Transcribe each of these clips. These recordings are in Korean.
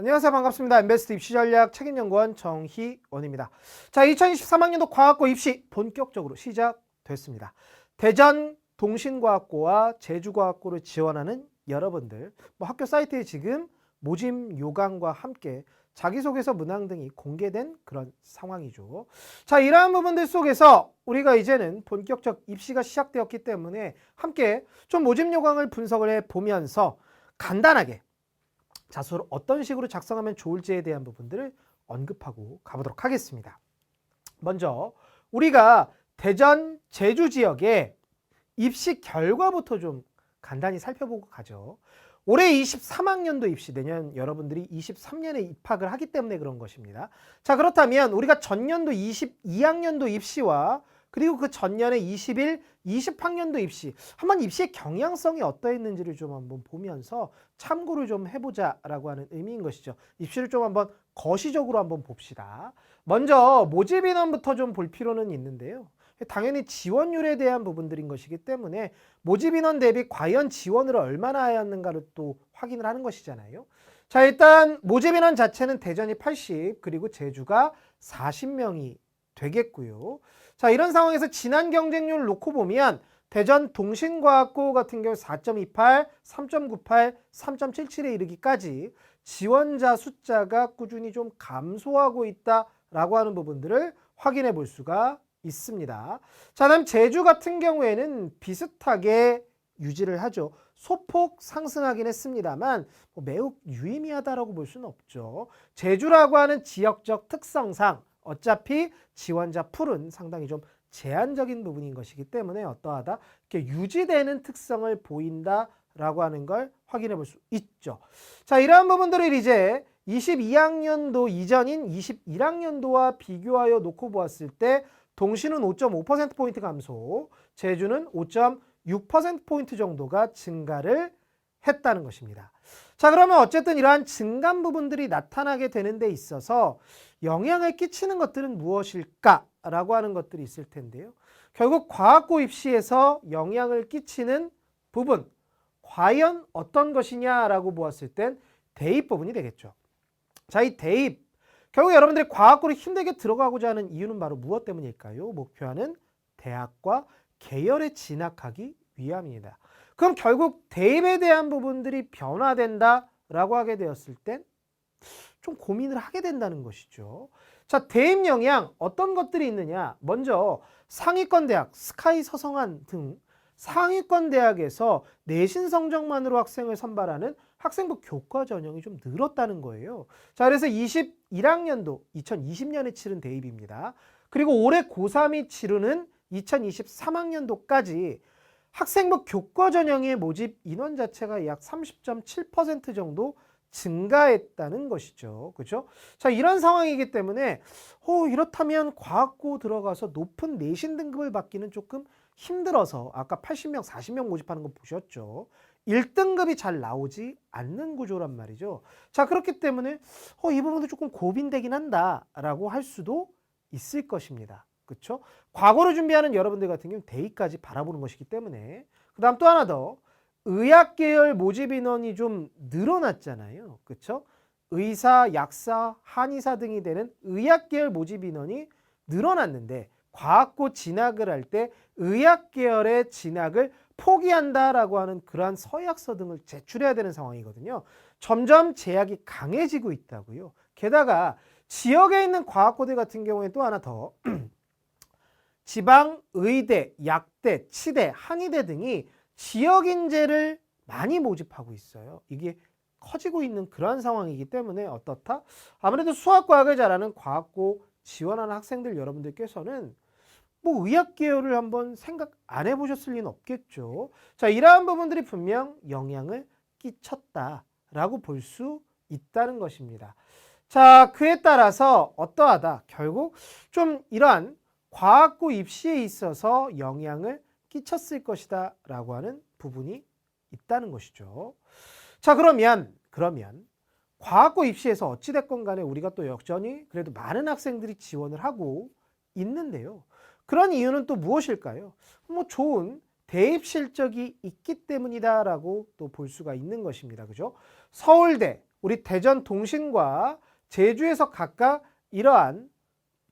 안녕하세요. 반갑습니다. 엠베스트 입시전략 책임연구원 정희원입니다. 자, 2023학년도 과학고 입시 본격적으로 시작됐습니다. 대전 동신과학고와 제주과학고를 지원하는 여러분들, 학교 사이트에 지금 모집 요강과 함께 자기소개서 문항 등이 공개된 그런 상황이죠. 자, 이러한 부분들 속에서 우리가 이제는 본격적 입시가 시작되었기 때문에 함께 좀 모집 요강을 분석을 해보면서 간단하게 자소를 어떤 식으로 작성하면 좋을지에 대한 부분들을 언급하고 가보도록 하겠습니다. 먼저 우리가 대전, 제주 지역의 입시 결과부터 좀 간단히 살펴보고 가죠. 올해 23학년도 입시, 내년 여러분들이 23년에 입학을 하기 때문에 그런 것입니다. 자, 그렇다면 우리가 전년도 22학년도 입시와 그리고 그 전년에 21, 20학년도 입시, 한번 입시의 경향성이 어떠했는지를 좀 한번 보면서 참고를 좀 해보자라고 하는 의미인 것이죠. 입시를 좀 한번 거시적으로 한번 봅시다. 먼저 모집 인원부터 좀 볼 필요는 있는데요. 당연히 지원율에 대한 부분들인 것이기 때문에 모집 인원 대비 과연 지원을 얼마나 하였는가를 또 확인을 하는 것이잖아요. 자, 일단 모집 인원 자체는 대전이 80, 그리고 제주가 40명이 되겠고요. 자, 이런 상황에서 지난 경쟁률 놓고 보면 대전 동신과학고 같은 경우 4.28, 3.98, 3.77에 이르기까지 지원자 숫자가 꾸준히 좀 감소하고 있다라고 하는 부분들을 확인해 볼 수가 있습니다. 자, 다음 제주 같은 경우에는 비슷하게 유지를 하죠. 소폭 상승하긴 했습니다만 매우 유의미하다라고 볼 수는 없죠. 제주라고 하는 지역적 특성상 어차피 지원자 풀은 상당히 좀 제한적인 부분인 것이기 때문에 어떠하다 이렇게 유지되는 특성을 보인다라고 하는 걸 확인해 볼 수 있죠. 자, 이러한 부분들을 이제 22학년도 이전인 21학년도와 비교하여 놓고 보았을 때 동시는 5.5%포인트 감소, 제주는 5.6%포인트 정도가 증가를 했다는 것입니다. 자, 그러면 어쨌든 이러한 증감 부분들이 나타나게 되는 데 있어서 영향을 끼치는 것들은 무엇일까라고 하는 것들이 있을 텐데요. 결국 과학고 입시에서 영향을 끼치는 부분, 과연 어떤 것이냐라고 보았을 땐 대입 부분이 되겠죠. 자, 이 대입, 결국 여러분들이 과학고를 힘들게 들어가고자 하는 이유는 바로 무엇 때문일까요? 목표하는 대학과 계열에 진학하기 위함입니다. 그럼 결국 대입에 대한 부분들이 변화된다라고 하게 되었을 땐 좀 고민을 하게 된다는 것이죠. 자, 대입 영향 어떤 것들이 있느냐? 먼저 상위권 대학, 스카이 서성한 등 상위권 대학에서 내신 성적만으로 학생을 선발하는 학생부 교과 전형이 좀 늘었다는 거예요. 자, 그래서 21학년도 2020년에 치른 대입입니다. 그리고 올해 고3이 치르는 2023학년도까지 학생부 교과 전형의 모집 인원 자체가 약 30.7% 정도 증가했다는 것이죠. 그렇죠? 자, 이런 상황이기 때문에 이렇다면 과학고 들어가서 높은 내신 등급을 받기는 조금 힘들어서 아까 80명, 40명 모집하는 거 보셨죠? 1등급이 잘 나오지 않는 구조란 말이죠. 자, 그렇기 때문에 이 부분도 조금 고민되긴 한다라고 할 수도 있을 것입니다. 그렇죠? 과거를 준비하는 여러분들 같은 경우는 대입까지 바라보는 것이기 때문에. 그 다음 또 하나 더, 의학 계열 모집 인원이 좀 늘어났잖아요. 그렇죠? 의사, 약사, 한의사 등이 되는 의학 계열 모집 인원이 늘어났는데 과학고 진학을 할 때 의학 계열의 진학을 포기한다라고 하는 그러한 서약서 등을 제출해야 되는 상황이거든요. 점점 제약이 강해지고 있다고요. 게다가 지역에 있는 과학고대 같은 경우에 또 하나 더 지방 의대, 약대, 치대, 한의대 등이 지역 인재를 많이 모집하고 있어요. 이게 커지고 있는 그러한 상황이기 때문에 어떻다? 아무래도 수학과학을 잘하는 과학고 지원하는 학생들 여러분들께서는 의학 계열을 한번 생각 안 해보셨을 리는 없겠죠. 자, 이러한 부분들이 분명 영향을 끼쳤다라고 볼 수 있다는 것입니다. 자, 그에 따라서 어떠하다? 결국 좀 이러한 과학고 입시에 있어서 영향을 끼쳤을 것이다 라고 하는 부분이 있다는 것이죠. 자, 그러면 과학고 입시에서 어찌됐건 간에 우리가 또 여전히 그래도 많은 학생들이 지원을 하고 있는데요. 그런 이유는 또 무엇일까요? 좋은 대입 실적이 있기 때문이다라고 또 볼 수가 있는 것입니다. 그죠? 서울대, 우리 대전 동신과 제주에서 각각 이러한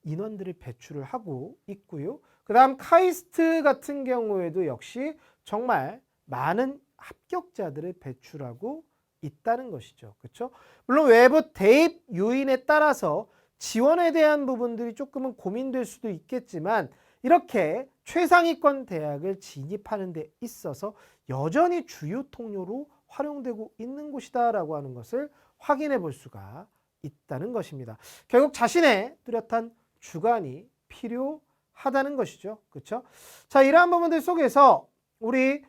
인원들을 배출을 하고 있고요. 그 다음 카이스트 같은 경우에도 역시 정말 많은 합격자들을 배출하고 있다는 것이죠. 그렇죠? 물론 외부 대입 요인에 따라서 지원에 대한 부분들이 조금은 고민될 수도 있겠지만 이렇게 최상위권 대학을 진입하는 데 있어서 여전히 주요 통로로 활용되고 있는 곳이다라고 하는 것을 확인해 볼 수가 있다는 것입니다. 결국 자신의 뚜렷한 주관이 필요하다는 것이죠. 그렇죠? 자, 이러한 부분들 속에서 우리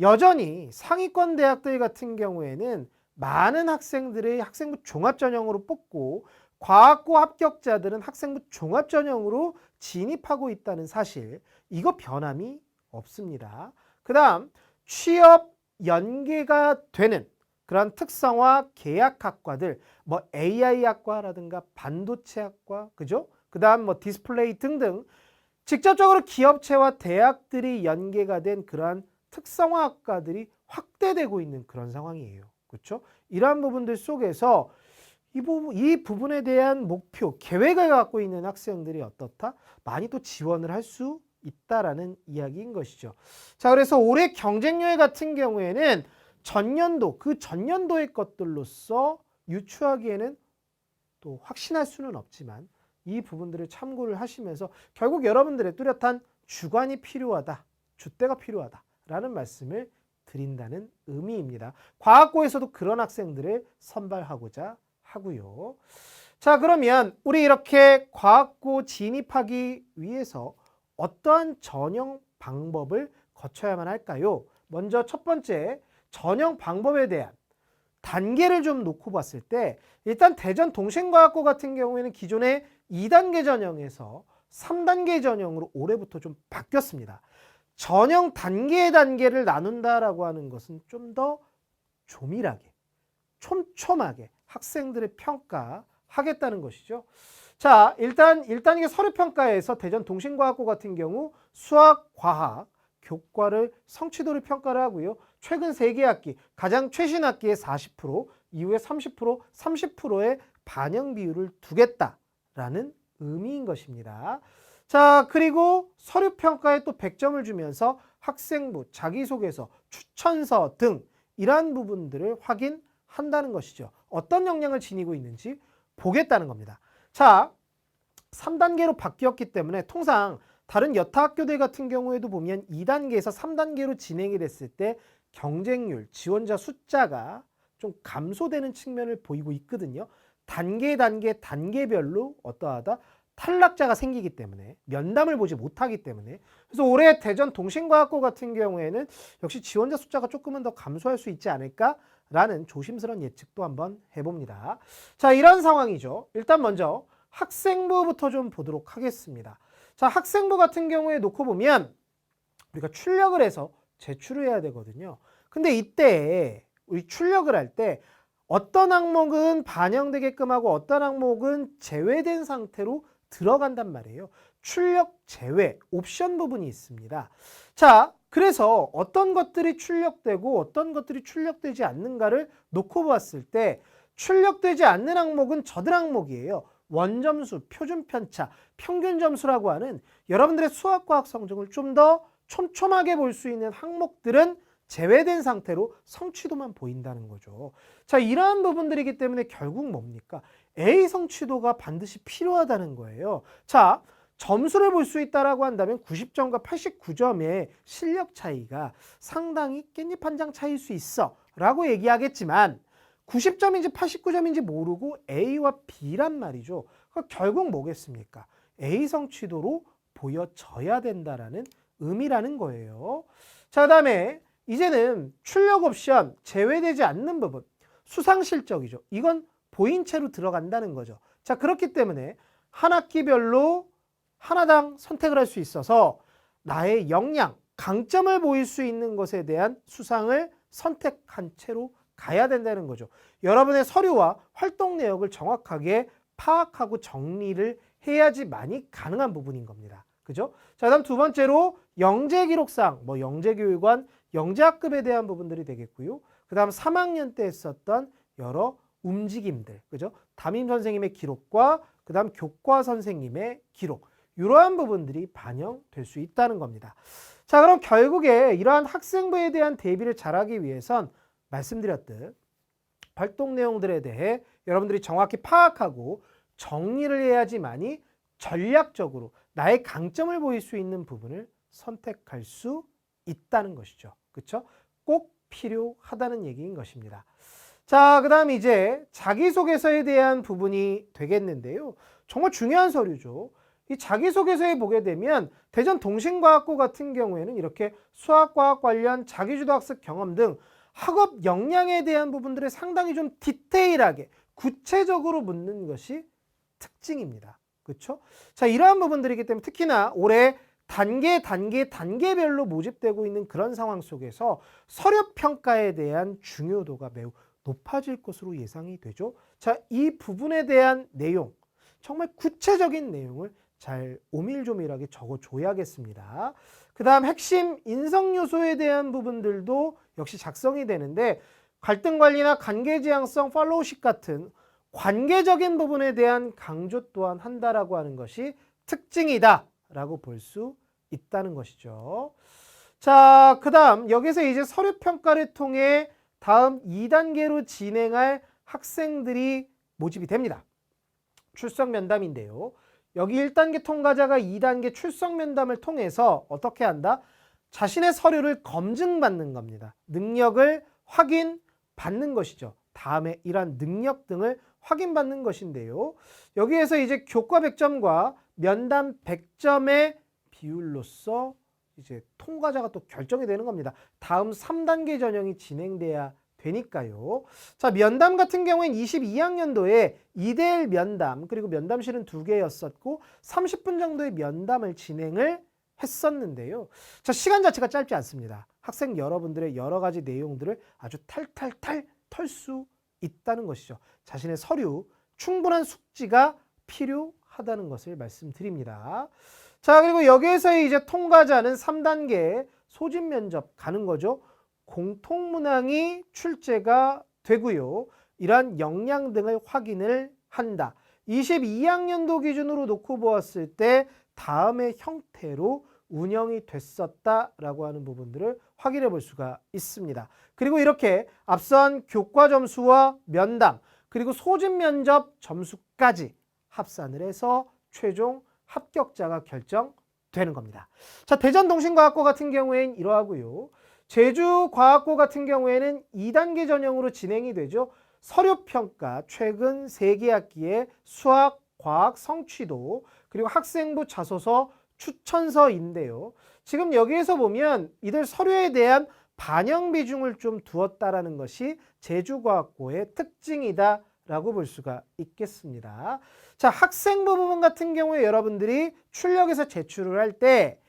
여전히 상위권 대학들 같은 경우에는 많은 학생들의 학생부 종합전형으로 뽑고 과학고 합격자들은 학생부 종합전형으로 진입하고 있다는 사실, 이거 변함이 없습니다. 그 다음 취업 연계가 되는 그런 특성화 계약학과들, 뭐 AI학과라든가 반도체학과, 그죠? 그 다음 뭐 디스플레이 등등 직접적으로 기업체와 대학들이 연계가 된 그러한 특성화 학과들이 확대되고 있는 그런 상황이에요. 그렇죠? 이러한 부분들 속에서 이 부분에 대한 목표, 계획을 갖고 있는 학생들이 어떻다? 많이 또 지원을 할 수 있다라는 이야기인 것이죠. 자, 그래서 올해 경쟁률 같은 경우에는 전년도, 그 전년도의 것들로서 유추하기에는 또 확신할 수는 없지만 이 부분들을 참고를 하시면서 결국 여러분들의 뚜렷한 주관이 필요하다, 줏대가 필요하다라는 말씀을 드린다는 의미입니다. 과학고에서도 그런 학생들을 선발하고자 하고요. 자, 그러면 우리 이렇게 과학고 진입하기 위해서 어떠한 전형 방법을 거쳐야만 할까요? 먼저 첫 번째 전형 방법에 대한 단계를 좀 놓고 봤을 때 일단 대전 동신과학고 같은 경우에는 기존의 2단계 전형에서 3단계 전형으로 올해부터 좀 바뀌었습니다. 전형 단계를 나눈다라고 하는 것은 좀 더 조밀하게, 촘촘하게 학생들을 평가하겠다는 것이죠. 자, 일단 1단계 서류평가에서 대전 동신과학고 같은 경우 수학, 과학, 교과를 성취도를 평가를 하고요. 최근 3개 학기, 가장 최신 학기에 40%, 이후에 30%, 30%의 반영 비율을 두겠다라는 의미인 것입니다. 자, 그리고 서류평가에 또 100점을 주면서 학생부, 자기소개서, 추천서 등 이러한 부분들을 확인한다는 것이죠. 어떤 역량을 지니고 있는지 보겠다는 겁니다. 자, 3단계로 바뀌었기 때문에 통상 다른 여타 학교들 같은 경우에도 보면 2단계에서 3단계로 진행이 됐을 때 경쟁률, 지원자 숫자가 좀 감소되는 측면을 보이고 있거든요. 단계별로 어떠하다? 탈락자가 생기기 때문에, 면담을 보지 못하기 때문에. 그래서 올해 대전 동신과학고 같은 경우에는 역시 지원자 숫자가 조금은 더 감소할 수 있지 않을까라는 조심스러운 예측도 한번 해봅니다. 자, 이런 상황이죠. 일단 먼저 학생부부터 좀 보도록 하겠습니다. 자, 학생부 같은 경우에 놓고 보면 우리가 출력을 해서 제출을 해야 되거든요. 근데 이때 우리 출력을 할 때 어떤 항목은 반영되게끔 하고 어떤 항목은 제외된 상태로 들어간단 말이에요. 출력 제외 옵션 부분이 있습니다. 자, 그래서 어떤 것들이 출력되고 어떤 것들이 출력되지 않는가를 놓고 봤을 때 출력되지 않는 항목은 저들 항목이에요. 원점수, 표준편차, 평균점수라고 하는 여러분들의 수학과학 성적을 좀 더 촘촘하게 볼 수 있는 항목들은 제외된 상태로 성취도만 보인다는 거죠. 자, 이러한 부분들이기 때문에 결국 뭡니까? A 성취도가 반드시 필요하다는 거예요. 자, 점수를 볼 수 있다라고 한다면 90점과 89점의 실력 차이가 상당히 깻잎 한 장 차이일 수 있어 라고 얘기하겠지만 90점인지 89점인지 모르고 A와 B란 말이죠. 그러니까 결국 뭐겠습니까? A 성취도로 보여져야 된다라는 의미라는 거예요. 자, 그 다음에 이제는 출력 옵션 제외되지 않는 부분, 수상 실적이죠. 이건 보인 채로 들어간다는 거죠. 자, 그렇기 때문에 한 학기별로 하나당 선택을 할 수 있어서 나의 역량, 강점을 보일 수 있는 것에 대한 수상을 선택한 채로 가야 된다는 거죠. 여러분의 서류와 활동 내역을 정확하게 파악하고 정리를 해야지만이 가능한 부분인 겁니다. 그죠? 자, 다음 두 번째로 영재기록상, 뭐 영재교육원, 영재학급에 대한 부분들이 되겠고요. 그 다음 3학년 때 했었던 여러 움직임들, 그죠? 담임 선생님의 기록과 그다음 교과 선생님의 기록, 이러한 부분들이 반영될 수 있다는 겁니다. 자, 그럼 결국에 이러한 학생부에 대한 대비를 잘하기 위해선 말씀드렸듯 활동 내용들에 대해 여러분들이 정확히 파악하고 정리를 해야지만이 전략적으로 나의 강점을 보일 수 있는 부분을 선택할 수 있다는 것이죠. 그렇죠? 꼭 필요하다는 얘기인 것입니다. 자, 그 다음 이제 자기소개서에 대한 부분이 되겠는데요. 정말 중요한 서류죠. 이 자기소개서에 보게 되면 대전 동신과학고 같은 경우에는 이렇게 수학과학 관련 자기주도 학습 경험 등 학업 역량에 대한 부분들을 상당히 좀 디테일하게 구체적으로 묻는 것이 특징입니다. 그렇죠? 자, 이러한 부분들이기 때문에 특히나 올해 단계별로 모집되고 있는 그런 상황 속에서 서류 평가에 대한 중요도가 매우 높아질 것으로 예상이 되죠. 자, 이 부분에 대한 내용, 정말 구체적인 내용을 잘 오밀조밀하게 적어줘야겠습니다. 그 다음 핵심 인성 요소에 대한 부분들도 역시 작성이 되는데 갈등관리나 관계지향성, 팔로우십 같은 관계적인 부분에 대한 강조 또한 한다라고 하는 것이 특징이다 라고 볼 수 있다는 것이죠. 자, 그 다음 여기서 이제 서류평가를 통해 다음 2단계로 진행할 학생들이 모집이 됩니다. 출석 면담인데요. 여기 1단계 통과자가 2단계 출석 면담을 통해서 어떻게 한다? 자신의 서류를 검증받는 겁니다. 능력을 확인받는 것이죠. 다음에 이러한 능력 등을 확인받는 것인데요. 여기에서 이제 교과 100점과 면담 100점의 비율로서 이제 통과자가 또 결정이 되는 겁니다. 다음 3단계 전형이 진행돼야 되니까요. 자, 면담 같은 경우엔 22학년도에 2대1 면담, 그리고 면담실은 2개였었고 30분 정도의 면담을 진행을 했었는데요. 자, 시간 자체가 짧지 않습니다. 학생 여러분들의 여러 가지 내용들을 아주 탈탈탈 털 수 있다는 것이죠. 자신의 서류, 충분한 숙지가 필요하다는 것을 말씀드립니다. 자, 그리고 여기에서 이제 통과자는 3단계 소집 면접 가는 거죠. 공통문항이 출제가 되고요. 이러한 역량 등을 확인을 한다. 22학년도 기준으로 놓고 보았을 때 다음의 형태로 운영이 됐었다라고 하는 부분들을 확인해 볼 수가 있습니다. 그리고 이렇게 앞선 교과 점수와 면담, 그리고 소집 면접 점수까지 합산을 해서 최종 합격자가 결정되는 겁니다. 자, 대전동신과학고 같은 경우에는 이러하고요. 제주과학고 같은 경우에는 2단계 전형으로 진행이 되죠. 서류평가, 최근 3개 학기의 수학, 과학, 성취도, 그리고 학생부 자소서, 추천서인데요. 지금 여기에서 보면 이들 서류에 대한 반영 비중을 좀 두었다라는 것이 제주과학고의 특징이다라고 볼 수가 있겠습니다. 자, 학생부 부분 같은 경우에 여러분들이 출력에서 제출을 할 때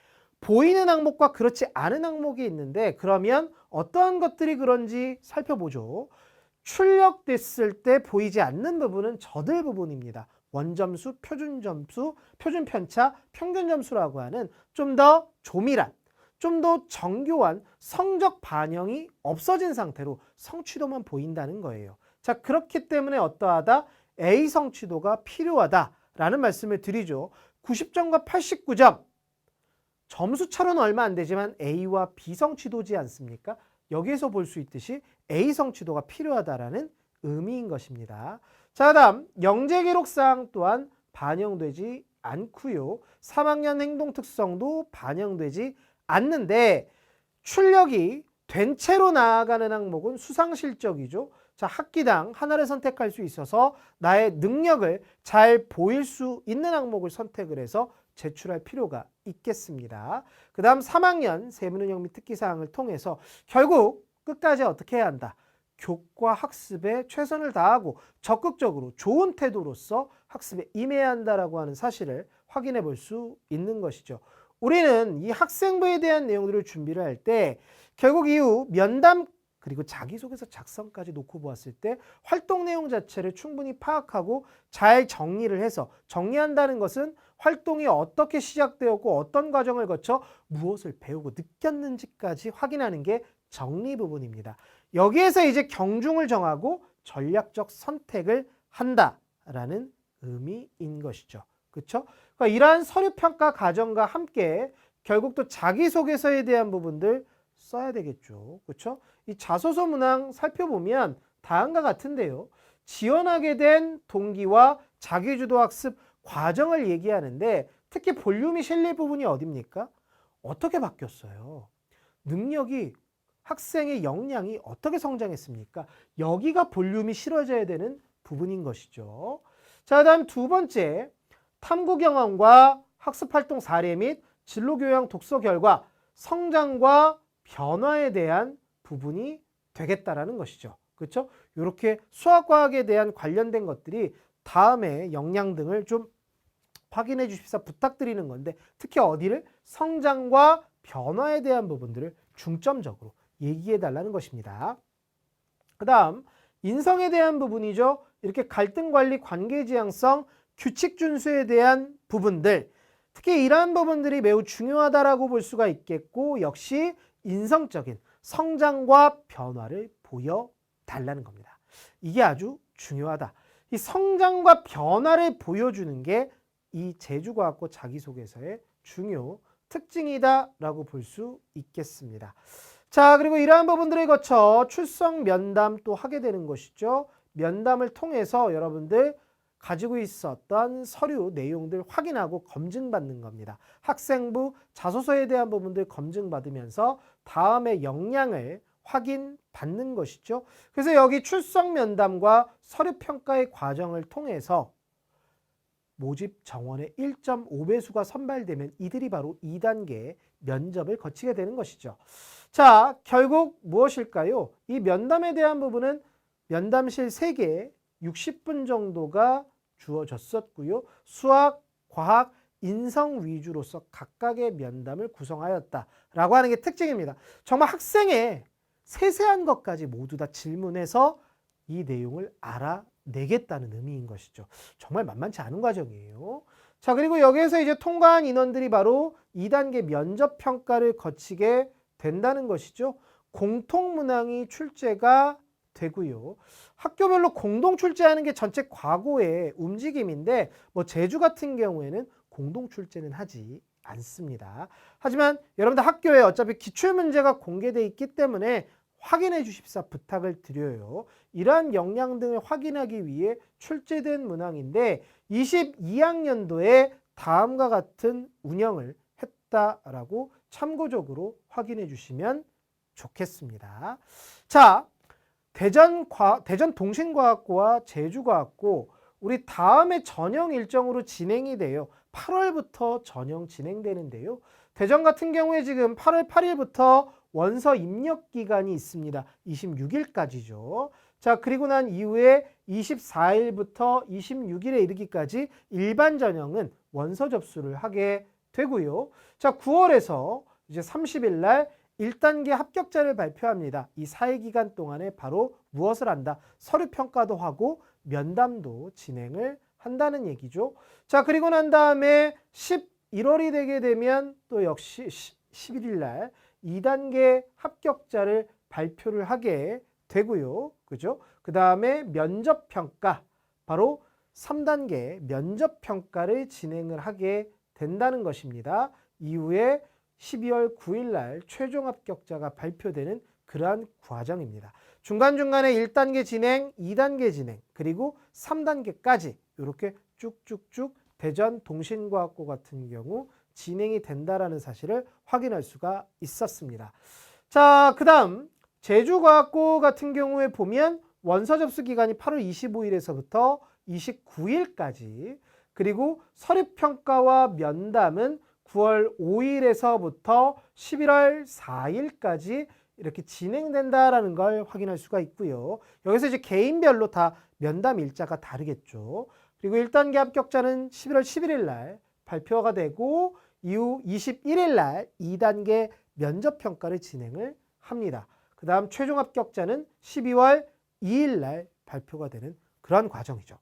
보이는 항목과 그렇지 않은 항목이 있는데 그러면 어떠한 것들이 그런지 살펴보죠. 출력됐을 때 보이지 않는 부분은 저들 부분입니다. 원점수, 표준점수, 표준편차, 평균점수라고 하는 좀 더 조밀한, 좀 더 정교한 성적 반영이 없어진 상태로 성취도만 보인다는 거예요. 자, 그렇기 때문에 어떠하다? A 성취도가 필요하다라는 말씀을 드리죠. 90점과 89점. 점수 차로는 얼마 안 되지만 A와 B 성취도지 않습니까? 여기에서 볼 수 있듯이 A 성취도가 필요하다라는 의미인 것입니다. 자, 다음 영재기록사항 또한 반영되지 않고요. 3학년 행동특성도 반영되지 않는데 출력이 된 채로 나아가는 항목은 수상실적이죠. 자, 학기당 하나를 선택할 수 있어서 나의 능력을 잘 보일 수 있는 항목을 선택을 해서 제출할 필요가 있겠습니다. 그 다음 3학년 세문은영 및 특기사항을 통해서 결국 끝까지 어떻게 해야 한다? 교과 학습에 최선을 다하고 적극적으로 좋은 태도로서 학습에 임해야 한다라고 하는 사실을 확인해 볼 수 있는 것이죠. 우리는 이 학생부에 대한 내용들을 준비를 할 때 결국 이후 면담 그리고 자기소개서 작성까지 놓고 보았을 때 활동 내용 자체를 충분히 파악하고 잘 정리를 해서 정리한다는 것은 활동이 어떻게 시작되었고 어떤 과정을 거쳐 무엇을 배우고 느꼈는지까지 확인하는 게 정리 부분입니다. 여기에서 이제 경중을 정하고 전략적 선택을 한다라는 의미인 것이죠. 그렇죠? 그러니까 이러한 서류평가 과정과 함께 결국 또 자기소개서에 대한 부분들 써야 되겠죠. 그렇죠? 이 자소서 문항 살펴보면 다음과 같은데요. 지원하게 된 동기와 자기주도 학습 과정을 얘기하는데 특히 볼륨이 실릴 부분이 어딥니까? 어떻게 바뀌었어요? 능력이 학생의 역량이 어떻게 성장했습니까? 여기가 볼륨이 실어져야 되는 부분인 것이죠. 자, 다음 두 번째, 탐구 경험과 학습활동 사례 및 진로교양 독서 결과, 성장과 변화에 대한 부분이 되겠다라는 것이죠. 그렇죠? 이렇게 수학과학에 대한 관련된 것들이 다음에 역량 등을 좀 확인해 주십사 부탁드리는 건데 특히 어디를? 성장과 변화에 대한 부분들을 중점적으로 얘기해 달라는 것입니다. 그 다음 인성에 대한 부분이죠. 이렇게 갈등관리, 관계지향성, 규칙 준수에 대한 부분들, 특히 이러한 부분들이 매우 중요하다라고 볼 수가 있겠고 역시 인성적인 성장과 변화를 보여달라는 겁니다. 이게 아주 중요하다. 이 성장과 변화를 보여주는 게 이 제주과학고 자기소개서의 중요 특징이다라고 볼 수 있겠습니다. 자, 그리고 이러한 부분들을 거쳐 출석 면담 또 하게 되는 것이죠. 면담을 통해서 여러분들 가지고 있었던 서류 내용들 확인하고 검증받는 겁니다. 학생부 자소서에 대한 부분들 검증받으면서 다음에 역량을 확인받는 것이죠. 그래서 여기 출석 면담과 서류 평가의 과정을 통해서 모집 정원의 1.5배수가 선발되면 이들이 바로 2단계 면접을 거치게 되는 것이죠. 자, 결국 무엇일까요? 이 면담에 대한 부분은 면담실 3개 60분 정도가 주어졌었고요. 수학, 과학, 인성 위주로서 각각의 면담을 구성하였다라고 하는 게 특징입니다. 정말 학생의 세세한 것까지 모두 다 질문해서 이 내용을 알아내겠다는 의미인 것이죠. 정말 만만치 않은 과정이에요. 자, 그리고 여기에서 이제 통과한 인원들이 바로 2단계 면접 평가를 거치게 된다는 것이죠. 공통 문항이 출제가 되고요. 학교별로 공동 출제하는 게 전체 과거의 움직임인데 뭐 제주 같은 경우에는 공동 출제는 하지 않습니다. 하지만 여러분들 학교에 어차피 기출문제가 공개되어 있기 때문에 확인해 주십사 부탁을 드려요. 이러한 역량 등을 확인하기 위해 출제된 문항인데 22학년도에 다음과 같은 운영을 했다라고 참고적으로 확인해 주시면 좋겠습니다. 자, 대전 동신과학고와 제주과학고 우리 다음에 전형 일정으로 진행이 돼요. 8월부터 전형 진행되는데요. 대전 같은 경우에 지금 8월 8일부터 원서 입력 기간이 있습니다. 26일까지죠. 자, 그리고 난 이후에 24일부터 26일에 이르기까지 일반 전형은 원서 접수를 하게 되고요. 자, 9월에서 이제 30일 날 1단계 합격자를 발표합니다. 이 4일 기간 동안에 바로 무엇을 한다? 서류 평가도 하고 면담도 진행을 한다는 얘기죠. 자, 그리고 난 다음에 11월이 되게 되면 또 역시 11일 날 2단계 합격자를 발표를 하게 되고요. 그죠? 그 다음에 면접 평가, 바로 3단계 면접 평가를 진행을 하게 된다는 것입니다. 이후에 12월 9일 날 최종 합격자가 발표되는 그러한 과정입니다. 중간중간에 1단계 진행, 2단계 진행, 그리고 3단계까지 이렇게 쭉쭉쭉 대전 동신과학고 같은 경우 진행이 된다라는 사실을 확인할 수가 있었습니다. 자, 그 다음 제주과학고 같은 경우에 보면 원서 접수 기간이 8월 25일에서부터 29일까지, 그리고 서류평가와 면담은 9월 5일에서부터 11월 4일까지 이렇게 진행된다라는 걸 확인할 수가 있고요. 여기서 이제 개인별로 다 면담 일자가 다르겠죠. 그리고 1단계 합격자는 11월 11일 날 발표가 되고 이후 21일 날 2단계 면접 평가를 진행을 합니다. 그 다음 최종 합격자는 12월 2일 날 발표가 되는 그런 과정이죠.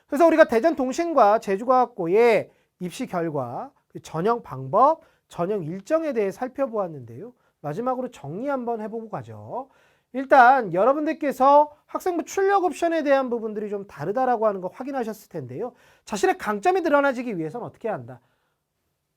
그래서 우리가 대전 동신과 제주과학고의 입시 결과, 전형 방법, 전형 일정에 대해 살펴보았는데요. 마지막으로 정리 한번 해보고 가죠. 일단 여러분들께서 학생부 출력 옵션에 대한 부분들이 좀 다르다라고 하는 거 확인하셨을 텐데요. 자신의 강점이 드러나지기 위해서는 어떻게 해야 한다?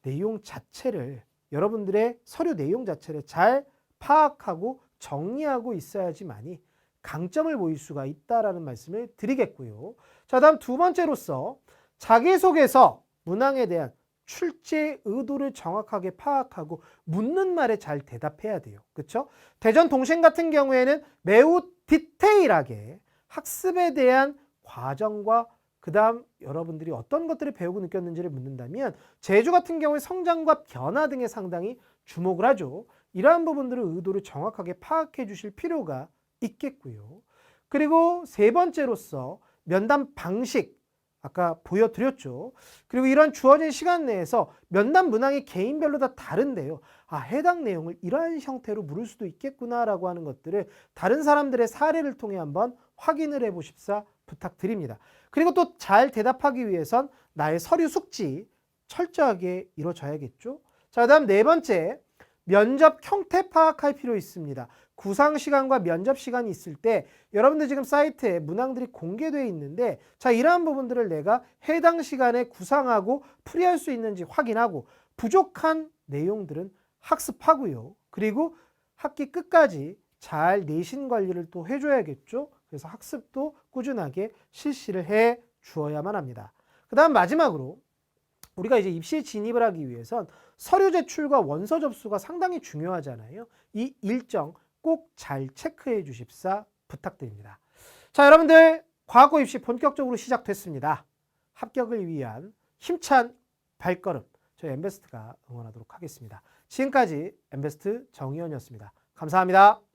내용 자체를, 여러분들의 서류 내용 자체를 잘 파악하고 정리하고 있어야지만이 강점을 보일 수가 있다라는 말씀을 드리겠고요. 자, 다음 두 번째로서 자기소개서 문항에 대한 출제 의도를 정확하게 파악하고 묻는 말에 잘 대답해야 돼요. 그렇죠? 대전 동신 같은 경우에는 매우 디테일하게 학습에 대한 과정과 그 다음 여러분들이 어떤 것들을 배우고 느꼈는지를 묻는다면 제주 같은 경우에 성장과 변화 등에 상당히 주목을 하죠. 이러한 부분들의 의도를 정확하게 파악해 주실 필요가 있겠고요. 그리고 세 번째로서 면담 방식, 아까 보여드렸죠. 그리고 이런 주어진 시간 내에서 면담 문항이 개인별로 다 다른데요. 해당 내용을 이러한 형태로 물을 수도 있겠구나라고 하는 것들을 다른 사람들의 사례를 통해 한번 확인을 해보십사 부탁드립니다. 그리고 또 잘 대답하기 위해선 나의 서류 숙지 철저하게 이루어져야겠죠. 자, 다음 네 번째, 면접 형태 파악할 필요 있습니다. 구상 시간과 면접 시간이 있을 때 여러분들 지금 사이트에 문항들이 공개되어 있는데, 자, 이러한 부분들을 내가 해당 시간에 구상하고 풀이할 수 있는지 확인하고 부족한 내용들은 학습하고요. 그리고 학기 끝까지 잘 내신 관리를 또 해줘야겠죠. 그래서 학습도 꾸준하게 실시를 해 주어야만 합니다. 그 다음 마지막으로 우리가 이제 입시에 진입을 하기 위해선 서류 제출과 원서 접수가 상당히 중요하잖아요. 이 일정 꼭 잘 체크해 주십사 부탁드립니다. 자, 여러분들 과학고 입시 본격적으로 시작됐습니다. 합격을 위한 힘찬 발걸음 저희 엠베스트가 응원하도록 하겠습니다. 지금까지 엠베스트 정의원이었습니다. 감사합니다.